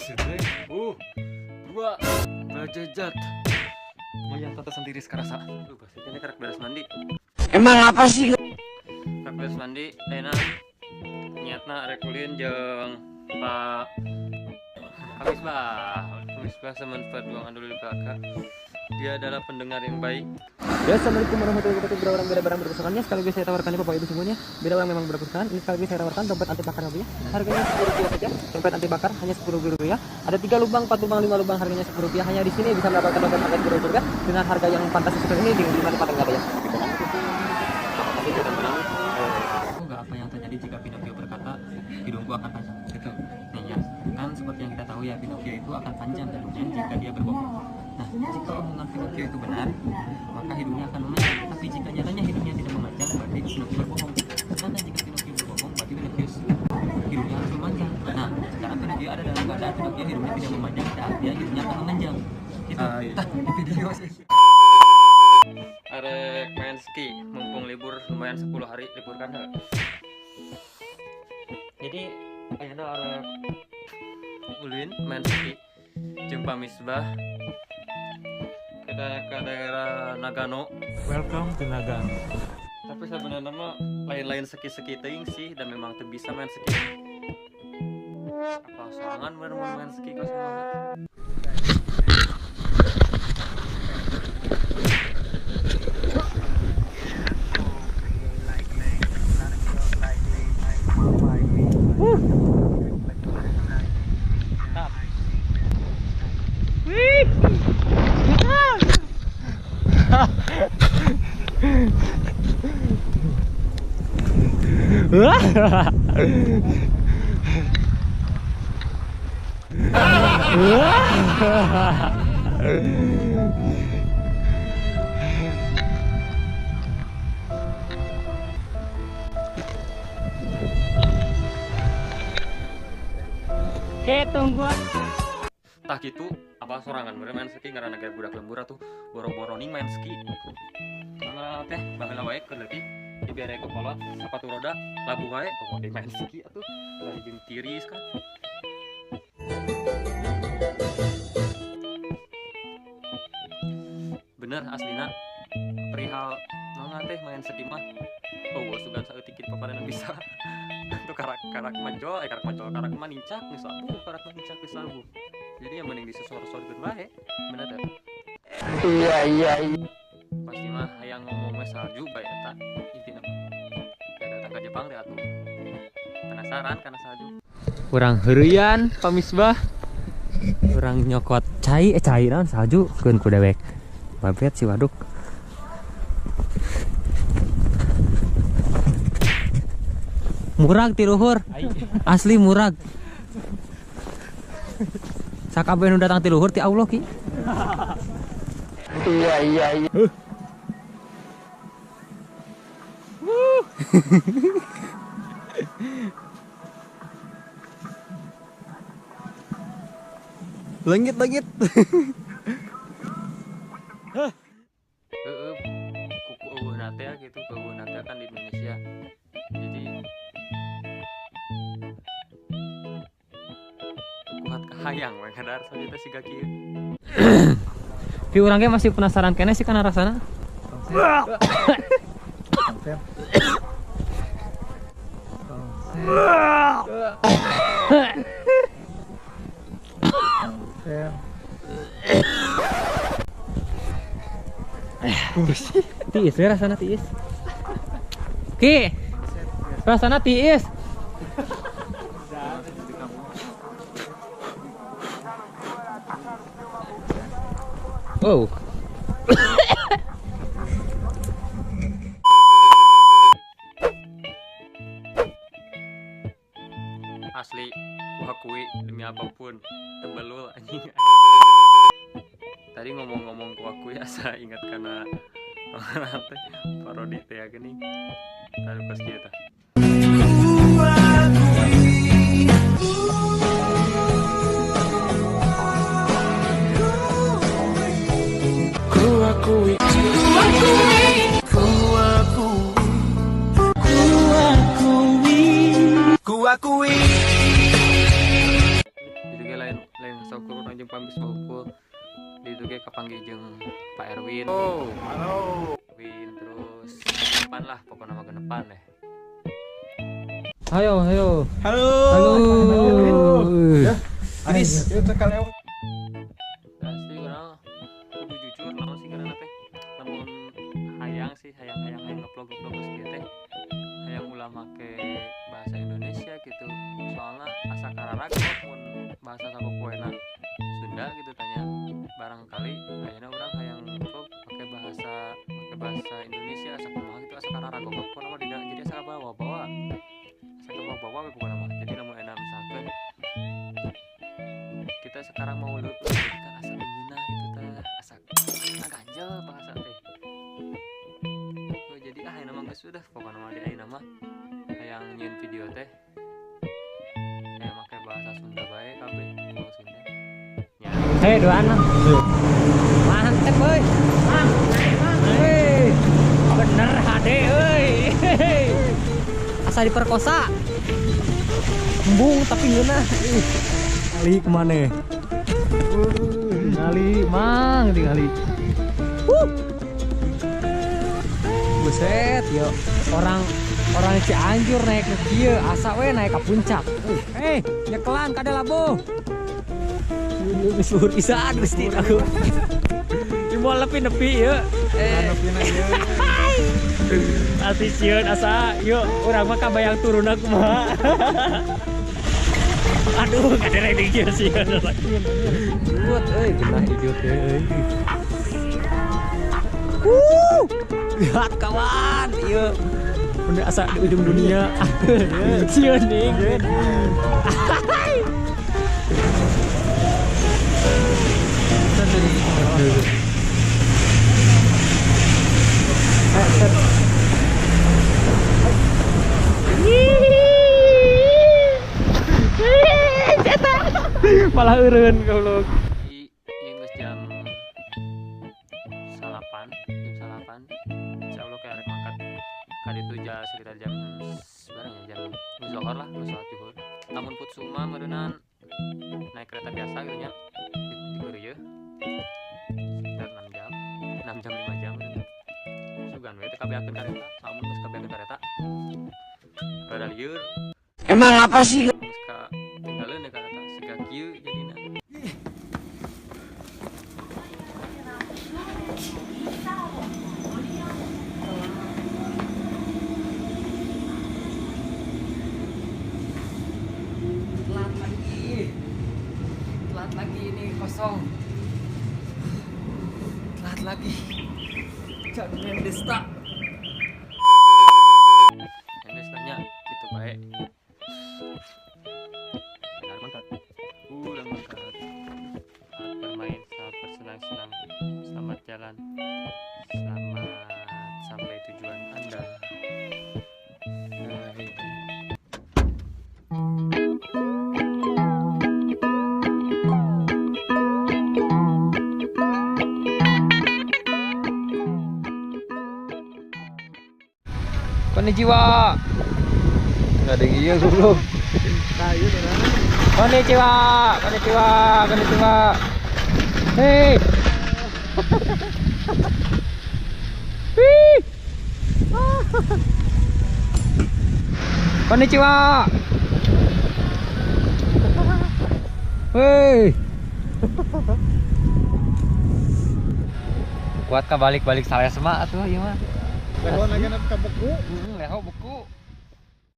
Dua bajajat. Yang tata sendiri sekarasa. Ini karek beres mandi. Emang apa sih? Karek beres mandi, enak. Niatna rekulin jeung Pak Misbah semanfaat luangan dulu di kakak. Dia adalah pendengar yang baik. Ya, assalamualaikum warahmatullahi wabarakatuh. Bira orang beda barang berkesukaannya. Sekaligus saya tawarkan ini Bapak Ibu semuanya. Beda orang memang berkesukaan. Ini sekaligus saya tawarkan dompet anti bakar ya. Harganya Rp10 saja. Dompet anti bakar hanya Rp10. Ada 3 lubang, 4 lubang, 5 lubang, harganya Rp10. Hanya di sini bisa mendapatkan dompet anti surga dengan harga yang fantastis seperti ini di mana tempat enggak ya. Enggak apa yang terjadi jika Pinocchio berkata hidungku akan panjang. Gitu. Nah, ya, kan seperti yang kita tahu ya, Pinocchio itu akan panjang hidungnya jika dia berbohong. Nah, jika omongan Pinocchio itu benar, maka hidungnya akan memanjang. Tapi jika nyatanya hidungnya tidak memanjang, berarti Pinocchio berbohong. Sedangkan jika Pinocchio berbohong, berarti Pinocchio hidungnya harus memanjang. Nah, sekarang Pinocchio ada dalam keadaan Pinocchio hidungnya tidak memanjang, dan dia hidungnya akan memanjang. Gitu. Di video sih. Arek main ski, mumpung libur lumayan 10 hari libur kan. Jadi ayeuna arek ulin main ski jeung Pak Misbah ke daerah Nagano. Welcome to Nagano. Tapi sebenarnya mah lain-lain ski teuing sih, dan memang teu bisa main ski. Apa sorangan bener mau main ski ka semua. Oke, tunggu. Tah gitu, apa sorangan bener main ski ngaranna gaya budak lembur atuh boro-boro ning main ski. Karena teh baheula wae keur leutik dibere ke kolot sepatu roda labu wae kok di main ski atuh lari jeung tiris kan. Bener aslina perihal naon teh main ski mah sugan saeutik kitu paparenan bisa. Tuh karak macol manincak geus labu, karak manincak geus labu. Jadi yang mending disesor-sorkeun wae, bener teh. Iya. Pasti mah hayang ngomong mah salju bae eta intina. Kada datang ka Jepang teh atuh. Penasaran kana salju. Urang heureuyan Pak Misbah. Urang nyokot cai naon salju keun ku dewek. Babet si waduk. Murag ti luhur. Asli murag. Sakabeh nu datang ti luhur ti Allah ki. Iya. Langit. Kuku eueuh nate gitu, eueuh nate kan di Indonesia. Jadi kuat kahayang we ngadar salju siga kieu. Tapi orangnya masih penasaran kene sih kana rasana. Tiis we rasana tiis. Ki. Rasana tiis. Wow. Asli ku akui demi apapun tebelul anjing. Tadi ngomong-ngomong ku akui asa ingat kana parodi teh geuning. Tadi pas kieu tah. Jadi urang geus bahukul di itu ge kapanggih jeung Pak Erwin. Win terus depan lah pokoknya mah depan deh. Ayo. Halo. Aris, yuk cekal lewat. Pasti kurang kudu jujur naon sih karena teh. Namun hayang ngeplog geus kieu teh. Hayang ulah make bahasa Indonesia gitu. Soalnya asa kararaga mun bahasa sapopoena Sunda gitu tanya. Barangkali ayeuna urang hayang ngeplog pakai bahasa Indonesia asa kumaha gitu asa kararaga pokona mah dina jadi asa bawa-bawa. Asa bawa-bawa we pokona mah. Jadi lamun enak misalkan kita sekarang mau leuweung kan asa leungeunah gitu teh asa ganjel bahasa teh. Oh, jadi ayeuna mah geus sudah pokona mah di ayeuna mah hayang nyieun video teh make bahasa Sunda bae kabeh ngomong Sunda. Ya. Hei, dua anak. Mantep euy. Mang. Hei. Bener HD euy. Asa diperkosa. Embung tapi ngeunah. Ngali kemana? Ngali, mang, tinggali. Buset, yo. Orang Cianjur naik ke kieu, asa we naik ke puncak. Nyekelan kada labo. Geus luhur pisan Gusti aku. Imol nepi ya. Nepina ieu. Ati sieun asa, yuk urang mah kabayang turun aku mah. Aduh, kada rek kieu sieun. Buat euy, genah idiot euy. Lihat kawan, ieu. Bener asa di ujung dunia. Sieun ning. Malah eureun goblok. Ieu geus jam 08.00. Insyaallah kayak arek mangkat kali itu sekitar jam sebenarnya jam zuhur lah, salat zuhur. Namun put suma meureunnan naik kereta biasa gitu nya di Korea sekitar 6 jam 5 jam sugan we teh kabeakeun kareta samun geus kabeakeun kareta rada lieur Emang apa sih? geus ka tinggalin kareta siga kieu jadina. Telat lagi ini kosong. Telat lagi. Jangan desta. Yang geus tanya kitu bae. Benar mangkat. Ulang mangkat. Saat bermain, saat bersenang-senang. Selamat jalan. Selamat sampai tujuan Anda. Konnichiwa. Enggak ada iya goblok. Konnichiwa. Hei. Konnichiwa. Hei. Kuat ka balik-balik Salesma atuh ieu mah. Lewat lagi ka buku. Leho buku.